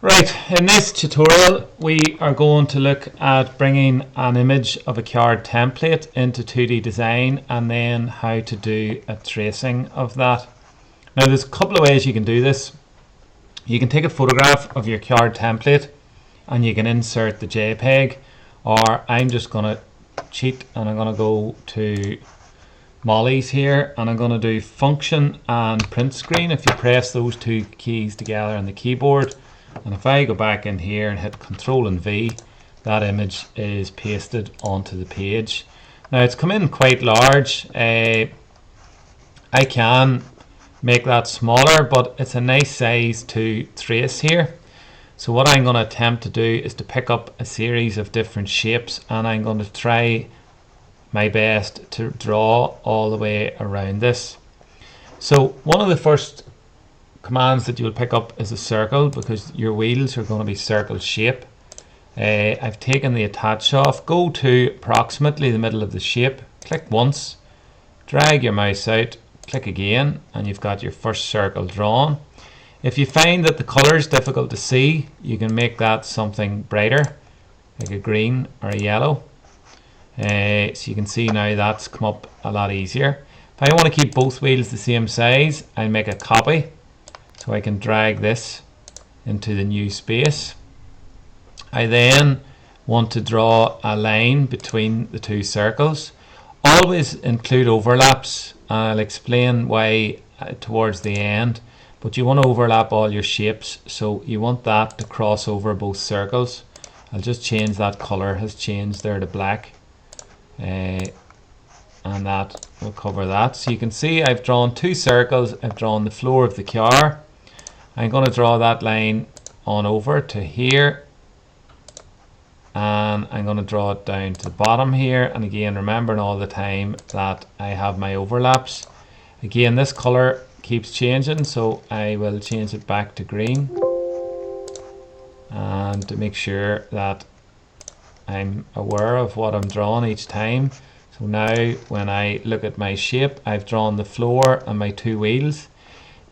Right, in this tutorial we are going to look at bringing an image of a card template into 2D design and then how to do a tracing of that. Now there's a couple of ways you can do this. You can take a photograph of your card template and you can insert the JPEG, or I'm just going to cheat and I'm going to go to Molly's here and I'm going to do function and print screen. If you press those two keys together on the keyboard, and if I go back in here and hit Control and V, that image is pasted onto the page. Now it's come in quite large. I can make that smaller, but it's a nice size to trace here. So what I'm going to attempt to do is to pick up a series of different shapes, and I'm going to try my best to draw all the way around this. So one of the first commands that you'll pick up is a circle, because your wheels are going to be circle shape. I've taken the attach off. Go to approximately the middle of the shape, click once, drag your mouse out, click again, and you've got your first circle drawn. If you find that the color is difficult to see, you can make that something brighter, like a green or a yellow. So you can see now that's come up a lot easier. If I want to keep both wheels the same size, I'll make a copy. So I can drag this into the new space. I then want to draw a line between the two circles. Always include overlaps. I'll explain why towards the end. But you want to overlap all your shapes, so you want that to cross over both circles. I'll just change that color, has changed there to black. And that will cover that. So you can see I've drawn two circles. I've drawn the floor of the car. I'm going to draw that line on over to here, and I'm going to draw it down to the bottom here, and again remembering all the time that I have my overlaps. Again, this color keeps changing, so I will change it back to green, and to make sure that I'm aware of what I'm drawing each time. So now when I look at my shape, I've drawn the floor and my two wheels.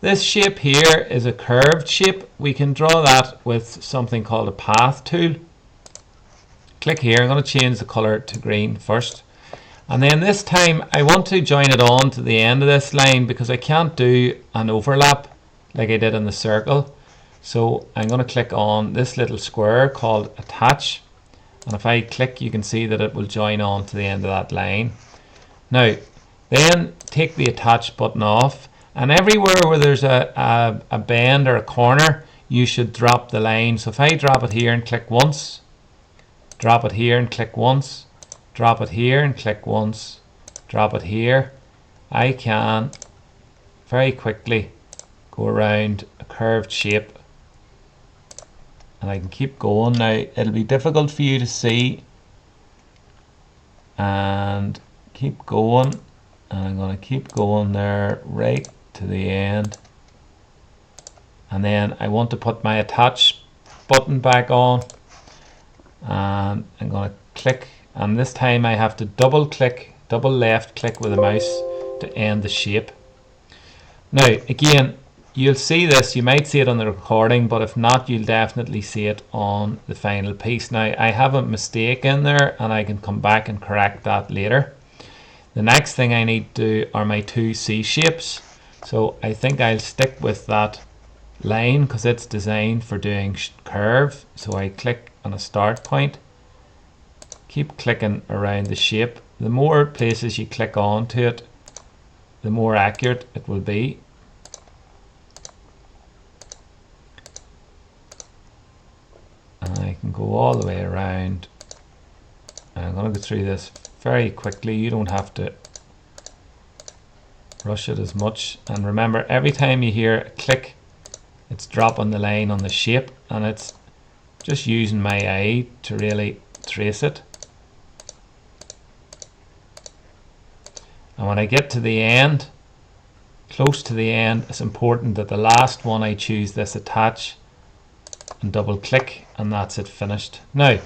This shape here is a curved shape. We can draw that with something called a path tool. Click here. I'm going to change the color to green first. And then this time I want to join it on to the end of this line, because I can't do an overlap like I did in the circle. So I'm going to click on this little square called attach. And if I click, you can see that it will join on to the end of that line. Now, then take the attach button off. And everywhere where there's a bend or a corner, you should drop the line. So if I drop it here and click once, drop it here and click once, drop it here and click once, drop it here, I can very quickly go around a curved shape, and I can keep going. Now it'll be difficult for you to see, and keep going, and I'm going to keep going there right to the end. And then I want to put my attach button back on, and I'm going to click, and this time I have to double left click with the mouse to end the shape. Now again, you'll see this, you might see it on the recording, but if not, you'll definitely see it on the final piece. Now I have a mistake in there, and I can come back and correct that later. The next thing I need to do are my two C shapes. So I think I'll stick with that line because it's designed for doing curve. So I click on a start point, keep clicking around the shape. The more places you click onto it, the more accurate it will be. And I can go all the way around. I'm going to go through this very quickly. You don't have to rush it as much. And remember, every time you hear a click, it's dropping the line on the shape, and it's just using my eye to really trace it. And when I get to the end, close to the end, it's important that the last one I choose this attach and double click, and that's it, finished. Now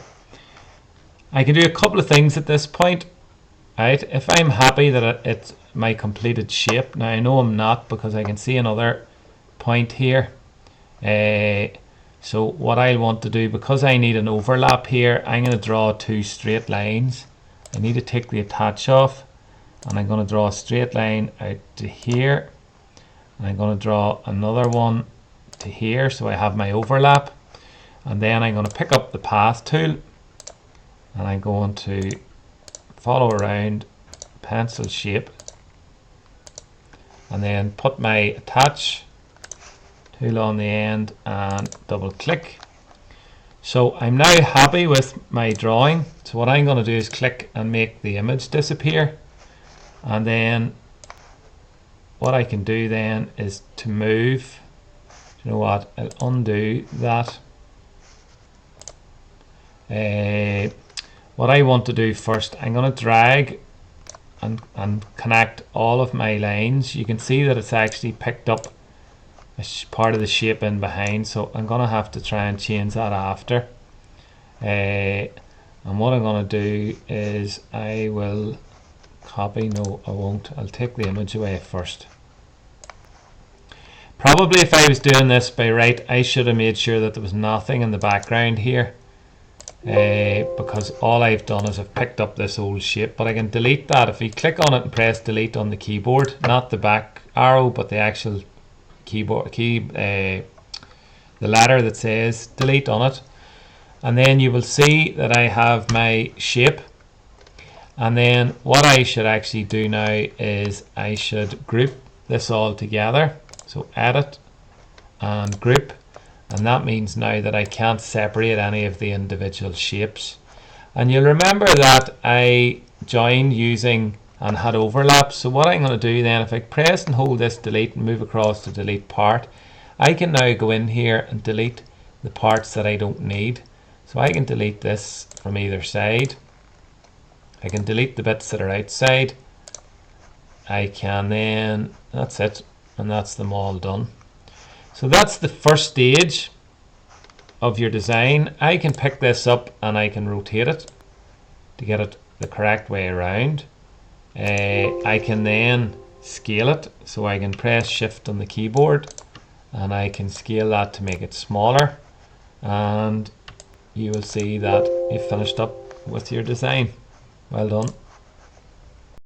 I can do a couple of things at this point. Right, if I'm happy that it's my completed shape, now I know I'm not because I can see another point here. So what I want to do, because I need an overlap here, I'm going to draw two straight lines. I need to take the attach off, and I'm going to draw a straight line out to here. And I'm going to draw another one to here, so I have my overlap. And then I'm going to pick up the path tool, and I'm going to follow around, pencil shape, and then put my attach tool on the end and double click. So I'm now happy with my drawing. So what I'm going to do is click and make the image disappear. And then what I can do then is to move. You know what? I'll undo that. What I want to do first, I'm going to drag and connect all of my lines. You can see that it's actually picked up a part of the shape in behind, so I'm going to have to try and change that after. And what I'm going to do is I will copy. No, I won't. I'll take the image away first. Probably if I was doing this by right, I should have made sure that there was nothing in the background here, because all I've done is I've picked up this old shape. But I can delete that. If you click on it and press delete on the keyboard, not the back arrow but the actual keyboard the letter that says delete on it, and then you will see that I have my shape. And then what I should actually do now is I should group this all together. So edit and group, and that means now that I can't separate any of the individual shapes. And you'll remember that I joined using and had overlaps. So what I'm going to do then, if I press and hold this delete and move across to delete part, I can now go in here and delete the parts that I don't need. So I can delete this from either side. I can delete the bits that are outside. I can then, that's it, and that's them all done. So that's the first stage of your design. I can pick this up and I can rotate it to get it the correct way around. I can then scale it, so I can press shift on the keyboard and I can scale that to make it smaller, and you will see that you've finished up with your design. Well done.